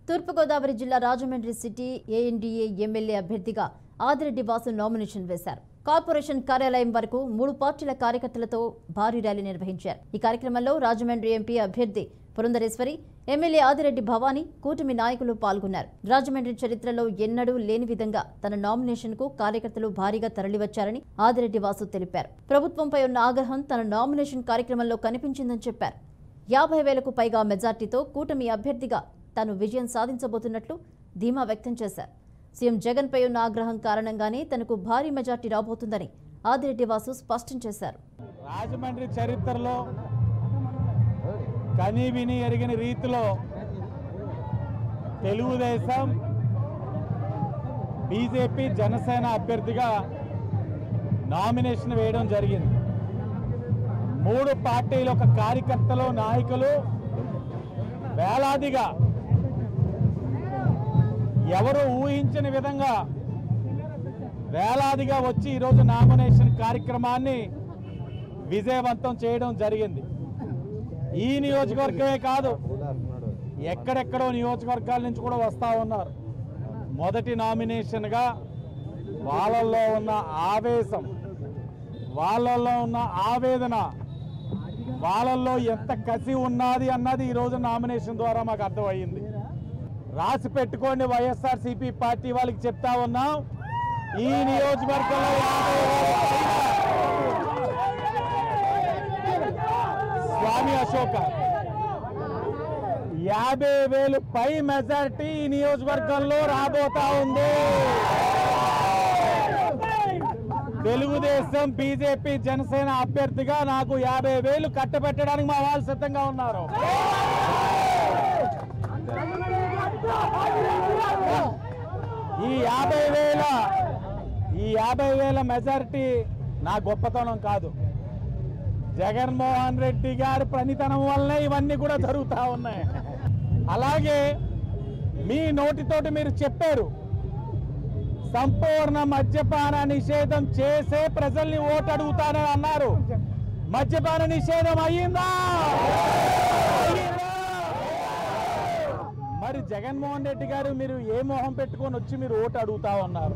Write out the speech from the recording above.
తూర్పుగోదావరి జిల్లా Rajahmundry city ఏఎన్డీఏ MLA అభ్యర్థిగా Adireddy Vasu nomination వేశారు. కార్పొరేషన్ కార్యాలయం వరకు 3 పార్టీల కార్యకర్తలతో భారీ ర్యాలీ నిర్వహించారు. ఈ కార్యక్రమంలో రాజమండ్రి ఎంపీ అభ్యర్థి పురంధరేశ్వరి, ఎమ్మెల్యే ఆదిరెడ్డి భవానీ, కూటమి నాయకులు పాల్గొన్నారు. రాజమండ్రి చరిత్రలో ఎన్నడూ లేని విధంగా తన నామినేషన్ కు కార్యకర్తలు భారీగా తరలివచ్చారని ఆదిరెడ్డి వాసు తెలిపారు. ప్రభుత్వంపై ఉన్న ఆగ్రహం తన నామినేషన్ కార్యక్రమంలో కనిపించిందని చెప్పారు. 50,000కు పైగా మెజార్టీతో కూటమి అభ్యర్థిగా తాను విజయం సాధించబోతున్నట్లు ధీమా వ్యక్తం చేశారు. సీఎం జగన్ పై ఉన్న ఆగ్రహం కారణంగానే తనకు భారీ మెజార్టీ రాబోతుందని ఆదిరెడ్డి వాసు స్పష్టం చేశారు. రాజమండ్రి చరిత్రలో కని విని ఎరిగిన రీతిలో తెలుగుదేశం, బీజేపీ, జనసేన అభ్యర్థిగా నామినేషన్ వేయడం జరిగింది. 3 పార్టీల ఒక కార్యకర్తలు, నాయకులు వేలాదిగా ఎవరు ఊహించని విధంగా వేలాదిగా వచ్చి ఈరోజు నామినేషన్ కార్యక్రమాన్ని విజయవంతం చేయడం జరిగింది. ఈ నియోజకవర్గమే కాదు, ఎక్కడెక్కడో నియోజకవర్గాల నుంచి కూడా వస్తూ ఉన్నారు. మొదటి నామినేషన్గా వాళ్ళల్లో ఉన్న ఆవేశం, వాళ్ళల్లో ఉన్న ఆవేదన, వాళ్ళల్లో ఎంత కసి ఉన్నది అన్నది ఈరోజు నామినేషన్ ద్వారా మాకు అర్థమయ్యింది. రాసి పెట్టుకోండి, వైఎస్ఆర్సీపీ పార్టీ వాళ్ళకి చెప్తా ఉన్నాం, ఈ నియోజకవర్గంలో స్వామి అశోక 50,000 పై మెజారిటీ ఈ నియోజకవర్గంలో రాబోతా ఉంది. తెలుగుదేశం, బీజేపీ, జనసేన అభ్యర్థిగా నాకు 50,000 కట్టబెట్టడానికి మా వాళ్ళు సిద్ధంగా ఉన్నారు. ఈ 50,000 మెజారిటీ నా గొప్పతనం కాదు, జగన్మోహన్ రెడ్డి గారి పనితనం వల్లనే ఇవన్నీ కూడా జరుగుతూ ఉన్నాయి. అలాగే మీ నోటితోటి మీరు చెప్పారు, సంపూర్ణ మద్యపాన నిషేధం చేసే ప్రజల్ని ఓటు అడుగుతానని అన్నారు. మద్యపాన నిషేధం అయ్యిందా? మరి జగన్మోహన్ రెడ్డి గారు మీరు ఏ మొహం పెట్టుకొని వచ్చి మీరు ఓటు అడుగుతా ఉన్నారు?